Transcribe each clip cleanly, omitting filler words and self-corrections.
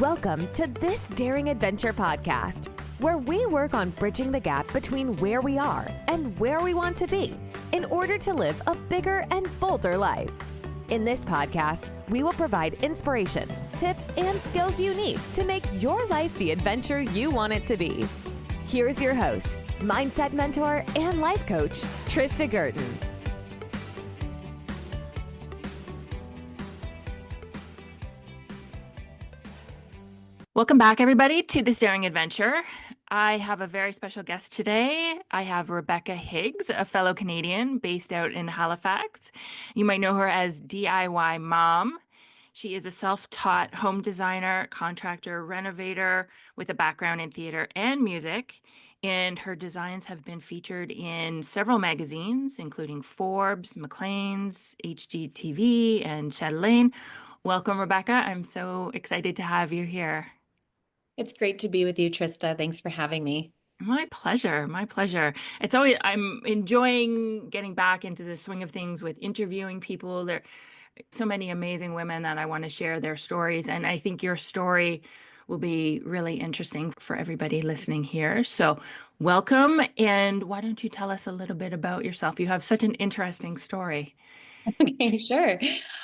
Welcome to This Daring Adventure podcast, where we work on bridging the gap between where we are and where we want to be in order to live a bigger and bolder life. In this podcast, we will provide inspiration, tips, and skills you need to make your life the adventure you want it to be. Here's your host, mindset mentor, and life coach, Trista Gurton. Welcome back, everybody, to This Daring Adventure. I have a very special guest today. I have Rebecca Higgs, a fellow Canadian based out in Halifax. You might know her as DIY Mom. She is a self-taught home designer, contractor, renovator with a background in theater and music. And her designs have been featured in several magazines, including Forbes, Maclean's, HGTV, and Chatelaine. Welcome, Rebecca. I'm so excited to have you here. It's great to be with you, Trista. Thanks for having me. My pleasure. My pleasure. I'm enjoying getting back into the swing of things with interviewing people. There are so many amazing women that I want to share their stories. And I think your story will be really interesting for everybody listening here. So welcome. And why don't you tell us a little bit about yourself? You have such an interesting story. Okay, sure.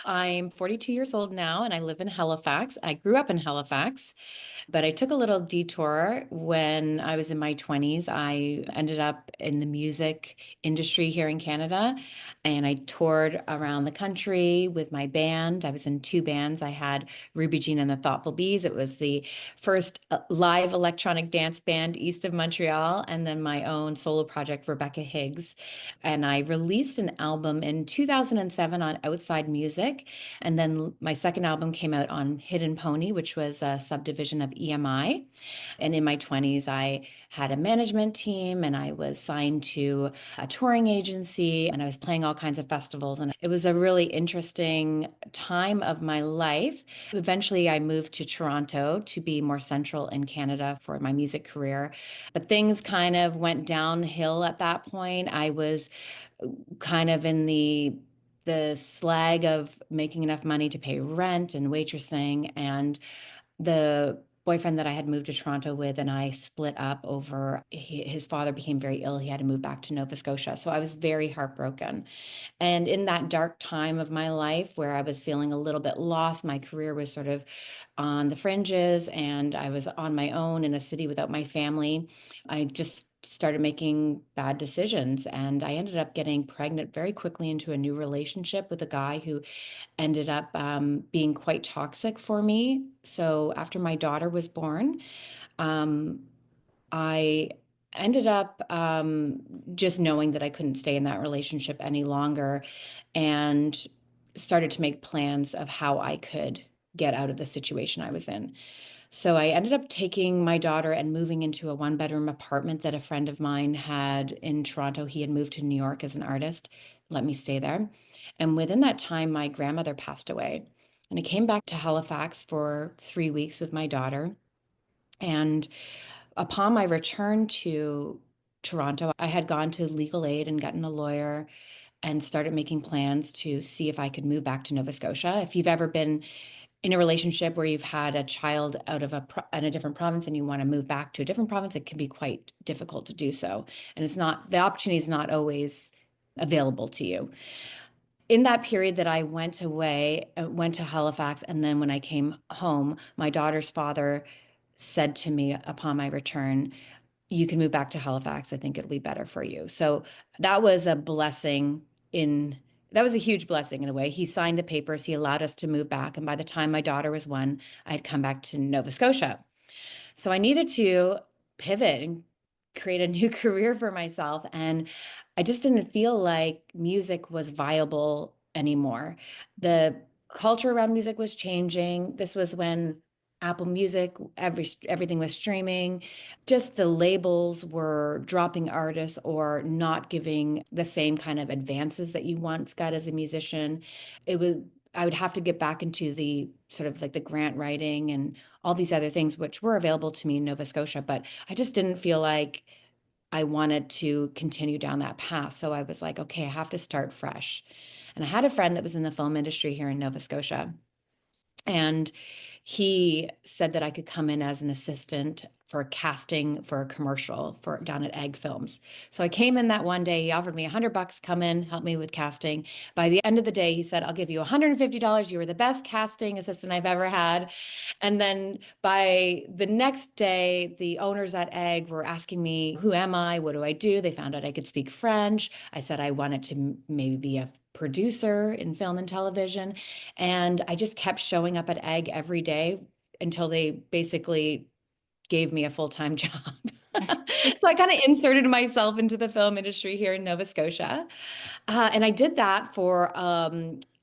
I'm 42 years old now and I live in Halifax. I grew up in Halifax, but I took a little detour when I was in my 20s. I ended up in the music industry here in Canada and I toured around the country with my band. I was in two bands. I had Ruby Jean and the Thoughtful Bees. It was the first live electronic dance band east of Montreal, and then my own solo project, Rebecca Higgs. And I released an album in 2007 on Outside Music. And then my second album came out on Hidden Pony, which was a subdivision of EMI. And in my 20s, I had a management team and I was signed to a touring agency and I was playing all kinds of festivals. And it was a really interesting time of my life. Eventually, I moved to Toronto to be more central in Canada for my music career. But things kind of went downhill at that point. I was kind of in the slag of making enough money to pay rent and waitressing, and the boyfriend that I had moved to Toronto with and I split up over his father became very ill. He had to move back to Nova Scotia. So I was very heartbroken. And in that dark time of my life where I was feeling a little bit lost, my career was sort of on the fringes and I was on my own in a city without my family, I just started making bad decisions. And I ended up getting pregnant very quickly into a new relationship with a guy who ended up being quite toxic for me. So after my daughter was born, I ended up just knowing that I couldn't stay in that relationship any longer and started to make plans of how I could get out of the situation I was in. So I ended up taking my daughter and moving into a one-bedroom apartment that a friend of mine had in Toronto. He had moved to New York as an artist, let me stay there. And within that time, my grandmother passed away. And I came back to Halifax for 3 weeks with my daughter. And upon my return to Toronto, I had gone to legal aid and gotten a lawyer and started making plans to see if I could move back to Nova Scotia. If you've ever been in a relationship where you've had a child out of in a different province and you want to move back to a different province, it can be quite difficult to do so. And the opportunity is not always available to you. In that period that I went to Halifax, and then when I came home, my daughter's father said to me upon my return, "You can move back to Halifax. I think it'll be better for you." So that was a blessing that was a huge blessing in a way. He signed the papers. He allowed us to move back. And by the time my daughter was 1, I had come back to Nova Scotia. So I needed to pivot and create a new career for myself. And I just didn't feel like music was viable anymore. The culture around music was changing. This was when Apple Music, everything was streaming. Just the labels were dropping artists or not giving the same kind of advances that you once got as a musician. I would have to get back into the sort of like the grant writing and all these other things, which were available to me in Nova Scotia, but I just didn't feel like I wanted to continue down that path. So I was like, okay, I have to start fresh. And I had a friend that was in the film industry here in Nova Scotia. And he said that I could come in as an assistant for casting for a commercial for down at Egg Films. So I came in that one day. He offered me $100, come in, help me with casting. By the end of the day, he said, I'll give you $150. You were the best casting assistant I've ever had. And then by the next day, the owners at Egg were asking me, who am I? What do I do? They found out I could speak French. I said I wanted to maybe be a producer in film and television. And I just kept showing up at Egg every day until they basically gave me a full-time job. So I kind of inserted myself into the film industry here in Nova Scotia. And I did that for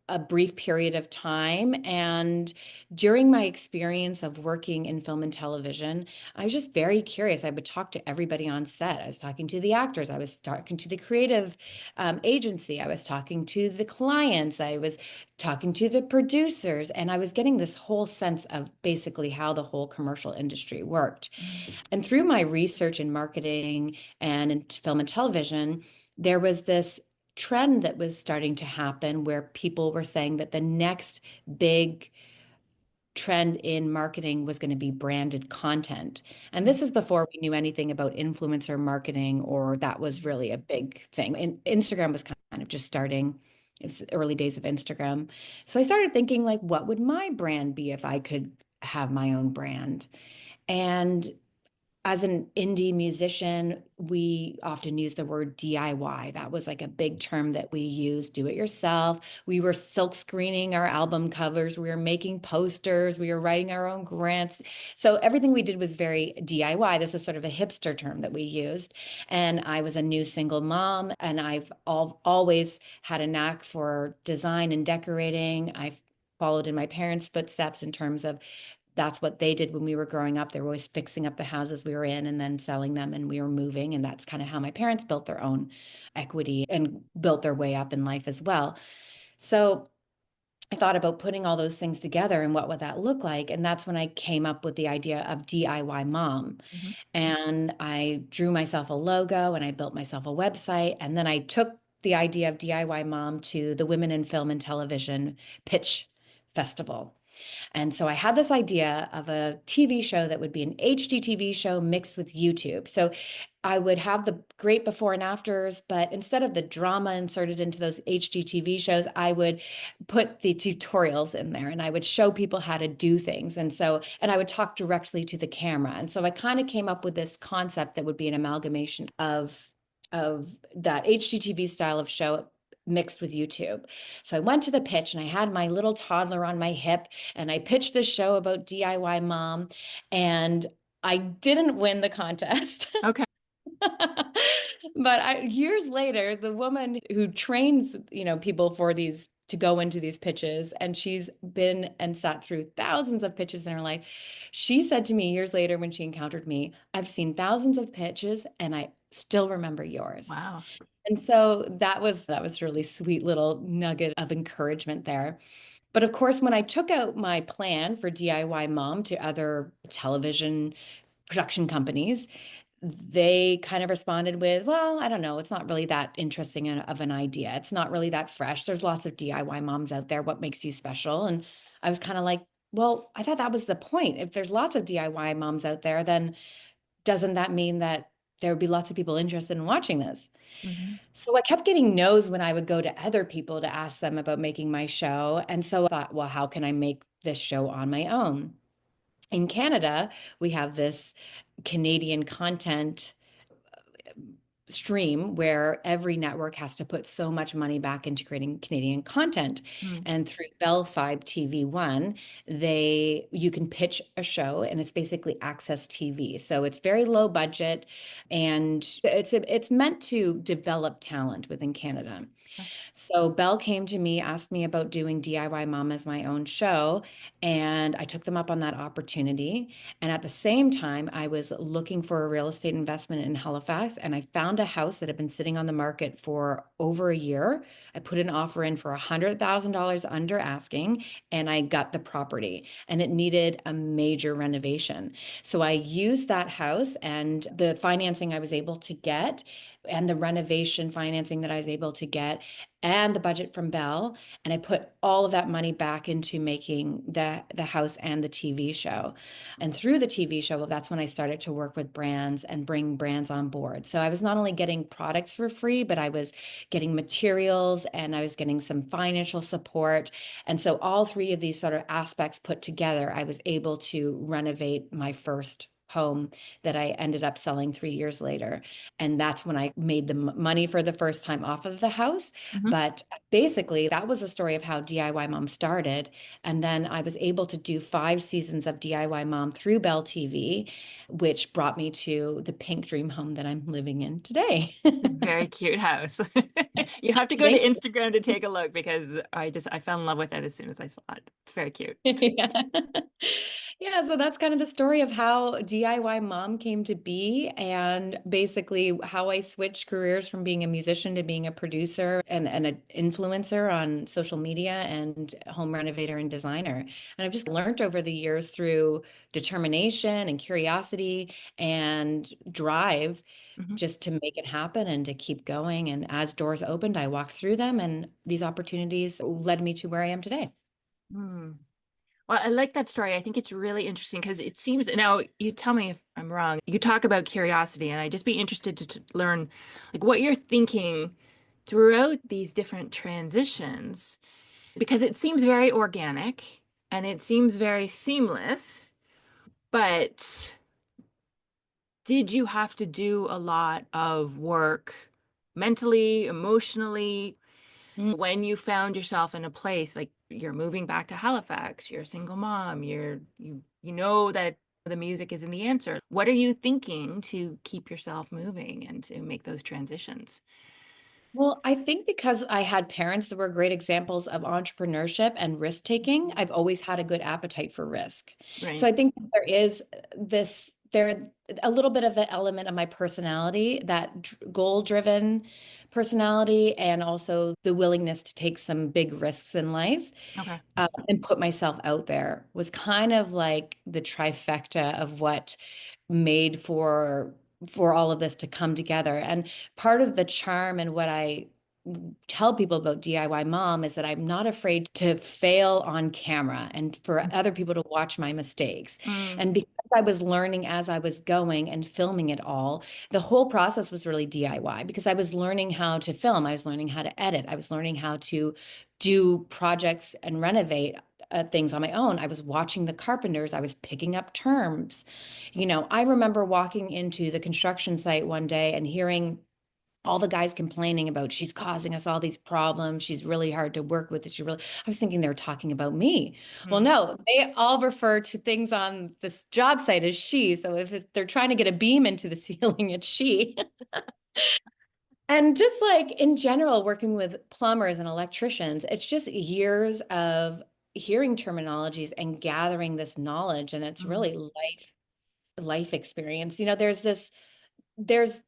a brief period of time. And during my experience of working in film and television, I was just very curious. I would talk to everybody on set. I was talking to the actors. I was talking to the creative agency. I was talking to the clients. I was talking to the producers. And I was getting this whole sense of basically how the whole commercial industry worked. And through my research in marketing and in film and television, there was this trend that was starting to happen where people were saying that the next big trend in marketing was going to be branded content. And this is before we knew anything about influencer marketing, or that was really a big thing. And Instagram was kind of just starting. It was the early days of Instagram. So I started thinking, like, what would my brand be if I could have my own brand? And as an indie musician, we often use the word DIY. That was like a big term that we used, do it yourself. We were silk screening our album covers. We were making posters. We were writing our own grants. So everything we did was very DIY. This is sort of a hipster term that we used. And I was a new single mom, and I've always had a knack for design and decorating. I've followed in my parents' footsteps in terms of that's what they did when we were growing up. They were always fixing up the houses we were in and then selling them, and we were moving. And that's kind of how my parents built their own equity and built their way up in life as well. So I thought about putting all those things together and what would that look like? And that's when I came up with the idea of DIY mom. Mm-hmm. And I drew myself a logo and I built myself a website. And then I took the idea of DIY mom to the Women in Film and Television Pitch Festival. And so I had this idea of a TV show that would be an HD TV show mixed with YouTube. So I would have the great before and afters, but instead of the drama inserted into those HD TV shows, I would put the tutorials in there and I would show people how to do things. And I would talk directly to the camera. And so I kind of came up with this concept that would be an amalgamation of that HGTV style of show mixed with YouTube. So I went to the pitch and I had my little toddler on my hip and I pitched this show about DIY mom, and I didn't win the contest. Okay. But years later, the woman who trains, people for these to go into these pitches, and she's been and sat through thousands of pitches in her life. She said to me years later when she encountered me, I've seen thousands of pitches and I still remember yours. Wow. And so that was really sweet little nugget of encouragement there. But of course, when I took out my plan for DIY mom to other television production companies, they kind of responded with, well, I don't know, it's not really that interesting of an idea. It's not really that fresh. There's lots of DIY moms out there. What makes you special? And I was kind of like, well, I thought that was the point. If there's lots of DIY moms out there, then doesn't that mean that there would be lots of people interested in watching this? Mm-hmm. So I kept getting no's when I would go to other people to ask them about making my show. And so I thought, well, how can I make this show on my own? In Canada, we have this Canadian content stream where every network has to put so much money back into creating Canadian content. And through Bell 5 TV1, you can pitch a show and it's basically access TV. So it's very low budget and it's meant to develop talent within Canada. So Bell came to me, asked me about doing DIY Mom as my own show, and I took them up on that opportunity. And at the same time, I was looking for a real estate investment in Halifax, and I found a house that had been sitting on the market for over a year. I put an offer in for $100,000 under asking, and I got the property, and it needed a major renovation. So I used that house and the financing I was able to get and the renovation financing that I was able to get and the budget from Bell. And I put all of that money back into making the house and the TV show. And through the TV show, that's when I started to work with brands and bring brands on board. So I was not only getting products for free, but I was getting materials and I was getting some financial support. And so all three of these sort of aspects put together, I was able to renovate my first home that I ended up selling 3 years later. And that's when I made the money for the first time off of the house. Mhm. But basically, that was the story of how DIY Mom started. And then I was able to do 5 seasons of DIY Mom through Bell TV, which brought me to the pink dream home that I'm living in today. Very cute house. You have to go to Thank Instagram to take a look because I fell in love with it as soon as I saw it. It's very cute. Yeah. Yeah, so that's kind of the story of how DIY Mom came to be, and basically how I switched careers from being a musician to being a producer and an influencer on social media and home renovator and designer. And I've just learned over the years through determination and curiosity and drive Mhm. just to make it happen and to keep going. And as doors opened, I walked through them, and these opportunities led me to where I am today. Hmm. Well, I like that story. I think it's really interesting because it seems now you tell me if I'm wrong. You talk about curiosity, and I'd just be interested to learn like what you're thinking throughout these different transitions because it seems very organic and it seems very seamless. But did you have to do a lot of work mentally, emotionally, when you found yourself in a place like you're moving back to Halifax, you're a single mom, you know that the music isn't the answer. What are you thinking to keep yourself moving and to make those transitions? Well, I think because I had parents that were great examples of entrepreneurship and risk taking, I've always had a good appetite for risk. So Right. I think that there is there a little bit of the element of my personality, that goal driven personality, and also the willingness to take some big risks in life, Okay. and put myself out there was kind of like the trifecta of what made for all of this to come together. And part of the charm and what I tell people about DIY Mom is that I'm not afraid to fail on camera and for other people to watch my mistakes. Mm, And because I was learning as I was going and filming it all, the whole process was really DIY because I was learning how to film, I was learning how to edit, I was learning how to do projects and renovate things on my own. I was watching the carpenters, I was picking up terms. I remember walking into the construction site one day and hearing all the guys complaining about she's causing us all these problems. She's really hard to work with. I was thinking they were talking about me. Well, mm, no, they all refer to things on this job site as she. So if they're trying to get a beam into the ceiling, it's she. And just like in general, working with plumbers and electricians, it's just years of hearing terminologies and gathering this knowledge. And it's mm, really life experience. There's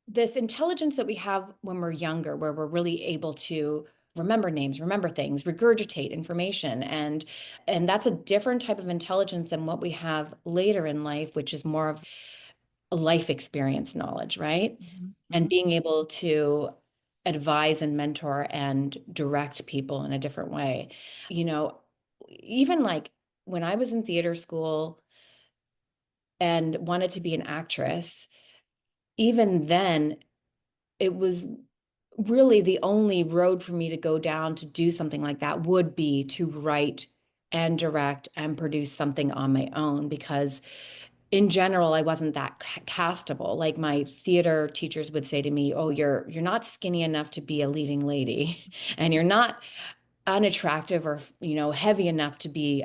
this intelligence that we have when we're younger, where we're really able to remember names, remember things, regurgitate information. And that's a different type of intelligence than what we have later in life, which is more of a life experience knowledge, right? mhm, And mhm, being able to advise and mentor and direct people in a different way. You know, even like when I was in theater school and wanted to be an actress, even then it was really the only road for me to go down to do something like that would be to write and direct and produce something on my own, because in general I wasn't that castable. Like my theater teachers would say to me, "Oh, you're not skinny enough to be a leading lady and you're not unattractive or heavy enough to be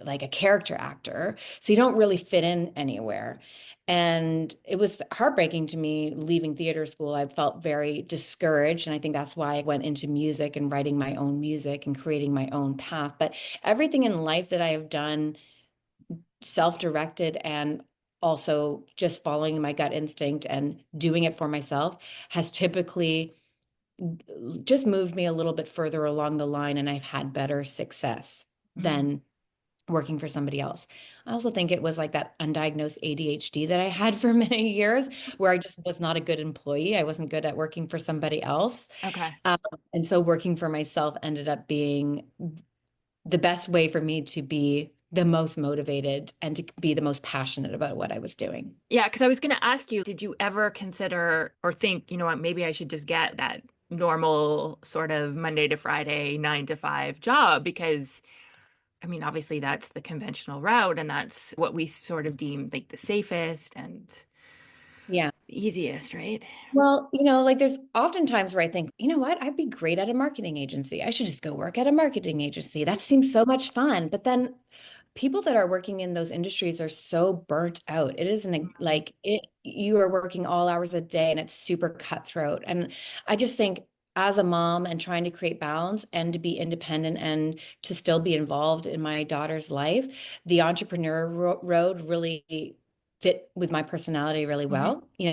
like a character actor, so you don't really fit in anywhere." And it was heartbreaking to me leaving theater school. I felt very discouraged, and I think that's why I went into music and writing my own music and creating my own path. But everything in life that I have done, self-directed and also just following my gut instinct and doing it for myself, has typically just moved me a little bit further along the line, and I've had better success mm. than working for somebody else. I also think it was like that undiagnosed ADHD that I had for many years, where I just was not a good employee. I wasn't good at working for somebody else. Okay. Um, and so working for myself ended up being the best way for me to be the most motivated and to be the most passionate about what I was doing. Yeah, because I was going to ask you, did you ever consider or think, you know what, maybe I should just get that normal sort of Monday to Friday, 9 to 5 job? Because, I mean, obviously that's the conventional route and that's what we sort of deem like the safest and Yeah. easiest, right? Well, like there's often times where I think, you know what, I'd be great at a marketing agency. I should just go work at a marketing agency. That seems so much fun. But then people that are working in those industries are so burnt out. It isn't Mhm. like you are working all hours a day and it's super cutthroat. And I just think as a mom and trying to create balance and to be independent and to still be involved in my daughter's life, the entrepreneur road really fit with my personality really Hmm. well. Hmm.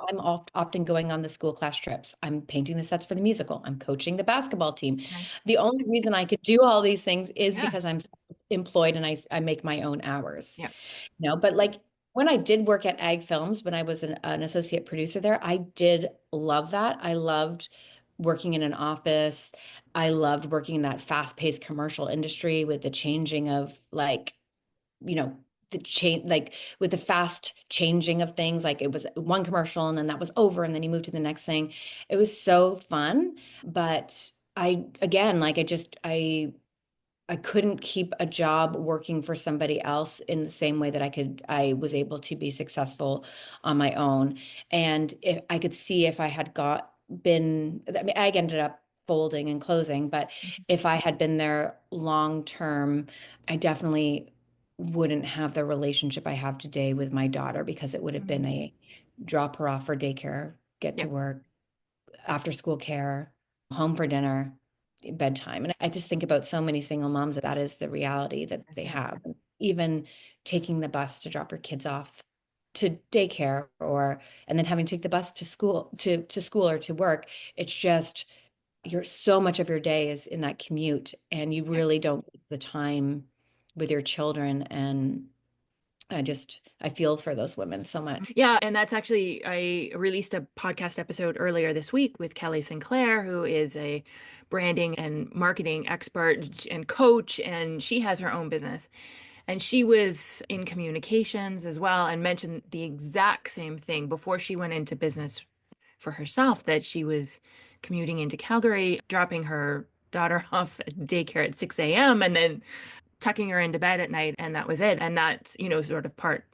I'm often going on the school class trips. I'm painting the sets for the musical. I'm coaching the basketball team. Nice. The only reason I could do all these things is Yeah. because I'm employed and I make my own hours. Yeah. But like when I did work at Ag Films, when I was an associate producer there, I did love that. I loved working in an office. I loved working in that fast-paced commercial industry with the changing of like, you know, the change, like with the fast changing of things. Like it was one commercial and then that was over and then you move to the next thing. It was so fun. But again, like I couldn't keep a job working for somebody else in the same way that I was able to be successful on my own. And if I could see if I had I mean, I ended up folding and closing, but if I had been there long term, I definitely wouldn't have the relationship I have today with my daughter because it would have been Mhm. a drop her off for daycare, get to Yep. work, after school care, home for dinner, bedtime. And I just think about so many single moms that is the reality that Yes, they yeah. have. Even taking the bus to drop her kids off to daycare and then having to take the bus to school or to work. It's just so much of your day is in that commute and you Yeah. really don't get the time with your children. And I feel for those women so much. Yeah, and that's actually, I released a podcast episode earlier this week with Kelly Sinclair, who is a branding and marketing expert and coach, and she has her own business. And she was in communications as well and mentioned the exact same thing before she went into business for herself, that she was commuting into Calgary, dropping her daughter off at daycare at 6 a.m. and then tucking her into bed at night, and that was it. And that's, sort of part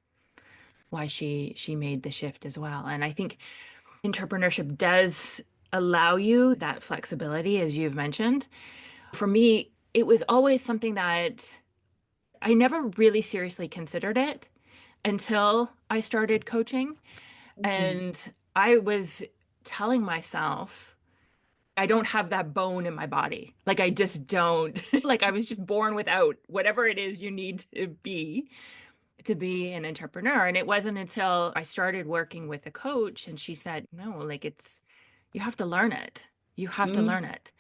why she made the shift as well. And I think entrepreneurship does allow you that flexibility, as you've mentioned. For me, it was always something that I never really seriously considered it until I started coaching. Mhm. And I was telling myself, I don't have that bone in my body. Like, I just don't. Like, I was just born without whatever it is you need to be an entrepreneur. And it wasn't until I started working with a coach and she said, no, like you have to learn it. You have to Mm. learn it.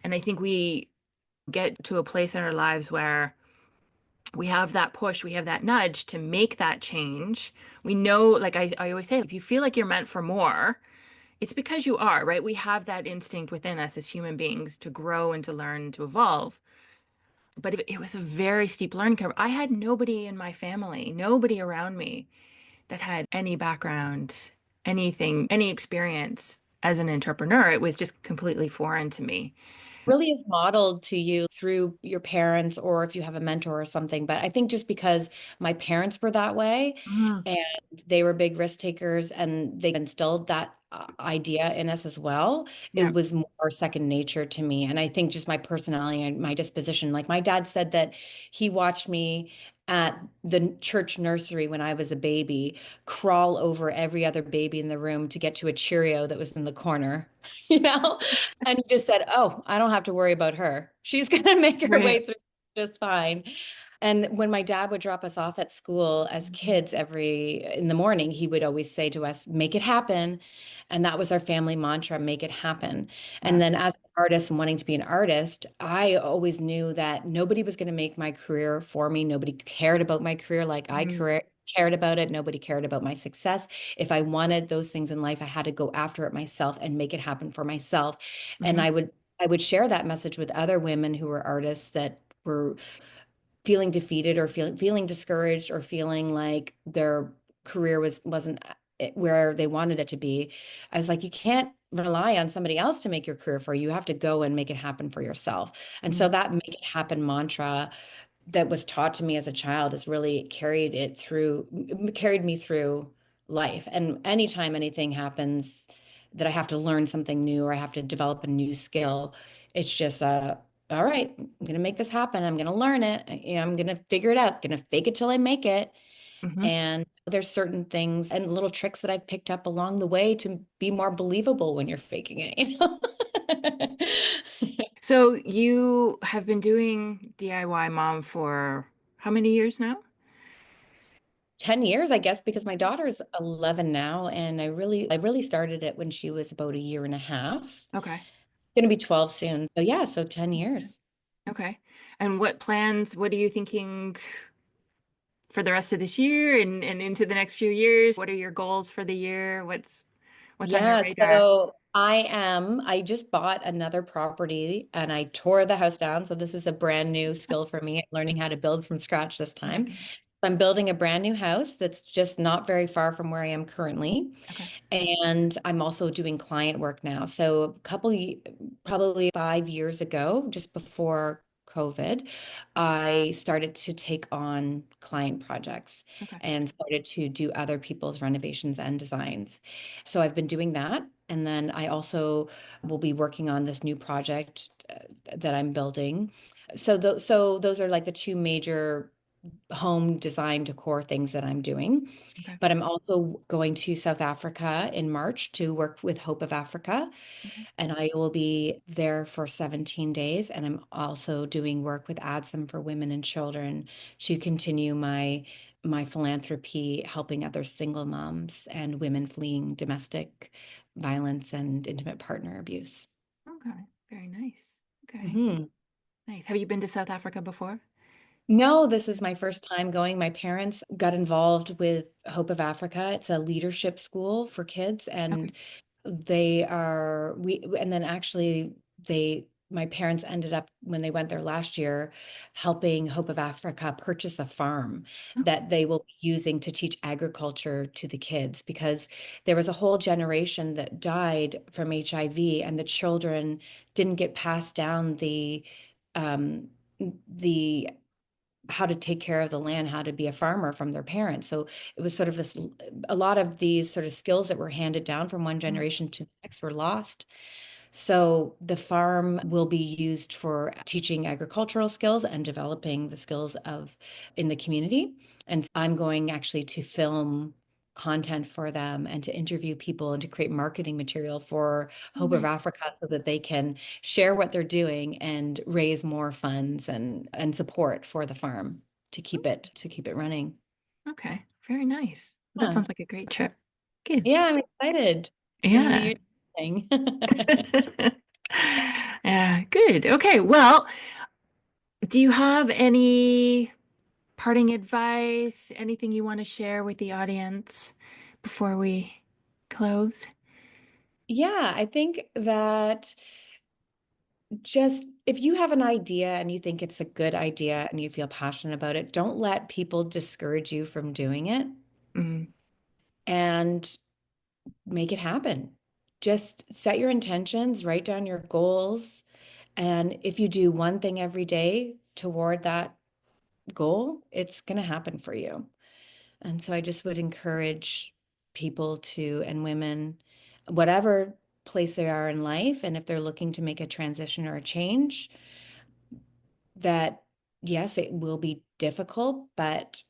And I think we get to a place in our lives where we have that push, we have that nudge to make that change. We know, like I always say, if you feel like you're meant for more, it's because you are, right? We have that instinct within us as human beings to grow and to learn and to evolve. But it was a very steep learning curve. I had nobody in my family, nobody around me that had any background, anything, any experience as an entrepreneur. It was just completely foreign to me. Really is modeled to you through your parents or if you have a mentor or something. But I think just because my parents were that way Mhm. and they were big risk takers and they instilled that idea in us as well, it Yeah. was more second nature to me. And I think just my personality and my disposition, like my dad said that he watched me at the church nursery when I was a baby, crawl over every other baby in the room to get to a Cheerio that was in the corner, you know? And he just said, "Oh, I don't have to worry about her. She's going to make her Right. way through just fine." And when my dad would drop us off at school as kids every in the morning, he would always say to us, make it happen. And that was our family mantra, make it happen. And Wow. then as an artist and wanting to be an artist, I always knew that nobody was going to make my career for me. Nobody cared about my career like Mhm. cared about it. Nobody cared about my success. If I wanted those things in life, I had to go after it myself and make it happen for myself. And Mhm. I would share that message with other women who were artists that were feeling defeated or feeling discouraged or feeling like their career wasn't where they wanted it to be. I was like, you can't rely on somebody else to make your career for you. You have to go and make it happen for yourself. And so Mhm. that make it happen mantra that was taught to me as a child has really carried me through life. And anytime anything happens that I have to learn something new or I have to develop a new skill, it's just all right, I'm gonna make this happen. I'm gonna learn it. I'm gonna figure it out. Gonna fake it till I make it. Mhm. And there's certain things and little tricks that I've picked up along the way to be more believable when you're faking it. So you have been doing DIY mom for how many years now? 10 years, I guess, because my daughter's 11 now, and I really started it when she was about a year and a half. Okay. Going to be 12 soon. So yeah, so 10 years. Okay. And what plans, what are you thinking for the rest of this year and into the next few years? What are your goals for the year? What's on your Yeah, radar? so I just bought another property and I tore the house down. So this is a brand new skill for me, learning how to build from scratch this time. Okay. I'm building a brand new house that's just not very far from where I am currently. Okay. And I'm also doing client work now. So probably 5 years ago, just before COVID, I started to take on client projects Okay. and started to do other people's renovations and designs. So I've been doing that. And then I also will be working on this new project that I'm building. So those are like the two major home design decor things that I'm doing. Okay. But I'm also going to South Africa in March to work with Hope of Africa. Okay. And I will be there for 17 days. And I'm also doing work with ADSM for women and children to continue my philanthropy, helping other single moms and women fleeing domestic violence and intimate partner abuse. Okay. Very nice. Okay. Mhm. Nice. Have you been to South Africa before? No, this is my first time going. My parents got involved with Hope of Africa. It's a leadership school for kids, Okay. and and then actually my parents ended up when they went there last year helping Hope of Africa purchase a farm Oh. that they will be using to teach agriculture to the kids because there was a whole generation that died from HIV and the children didn't get passed down um the how to take care of the land, how to be a farmer from their parents. So it was sort of a lot of these sort of skills that were handed down from one Mm. generation to the next were lost. So the farm will be used for teaching agricultural skills and developing the skills of in the community. And I'm going actually to film content for them and to interview people and to create marketing material for Oh, Hope of nice. Africa so that they can share what they're doing and raise more funds and support for the farm to keep it running. Okay. Very nice. That Yeah. sounds like a great trip. Good. Yeah, I'm excited. It's going to Yeah. be interesting. Yeah, good. Okay. Well, do you have any parting advice, anything you want to share with the audience before we close? Yeah, I think that just if you have an idea and you think it's a good idea and you feel passionate about it, don't let people discourage you from doing it Mm. and make it happen. Just set your intentions, write down your goals, and if you do one thing every day toward that goal, it's going to happen for you. And so I just would encourage people to, and women, whatever place they are in life, and if they're looking to make a transition or a change, that yes, it will be difficult, but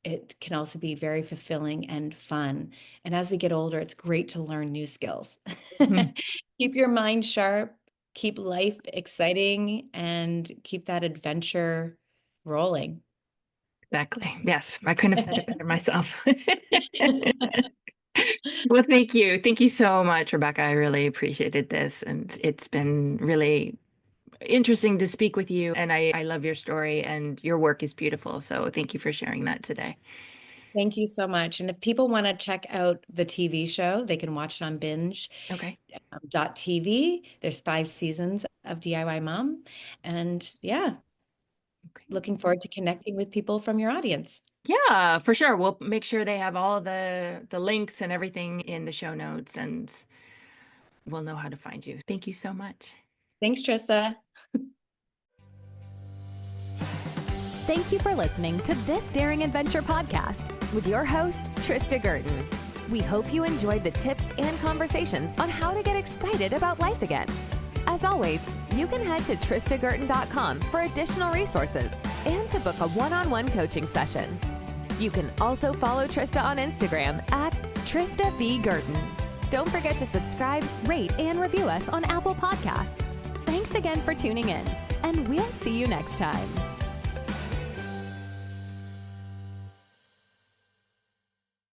it can also be very fulfilling and fun. And as we get older, it's great to learn new skills. Mhm. Keep your mind sharp, keep life exciting, and keep that adventure rolling. Exactly. Yes, I couldn't have said it better myself. Well, thank you. Thank you so much, Rebekah. I really appreciated this. And it's been really interesting to speak with you. And I love your story, and your work is beautiful. So thank you for sharing that today. Thank you so much. And if people want to check out the TV show, they can watch it on binge. Okay. .tv. There's 5 seasons of DIY Mom. And yeah, Okay. looking forward to connecting with people from your audience. Yeah, for sure. We'll make sure they have all the links and everything in the show notes, and we'll know how to find you. Thank you so much. Thanks, Trista. Thank you for listening to This Daring Adventure podcast with your host, Trista Gurton. We hope you enjoyed the tips and conversations on how to get excited about life again. As always, you can head to tristagurton.com for additional resources and to book a one-on-one coaching session. You can also follow Trista on Instagram at Trista V. Gurton. Don't forget to subscribe, rate, and review us on Apple Podcasts. Thanks again for tuning in, and we'll see you next time.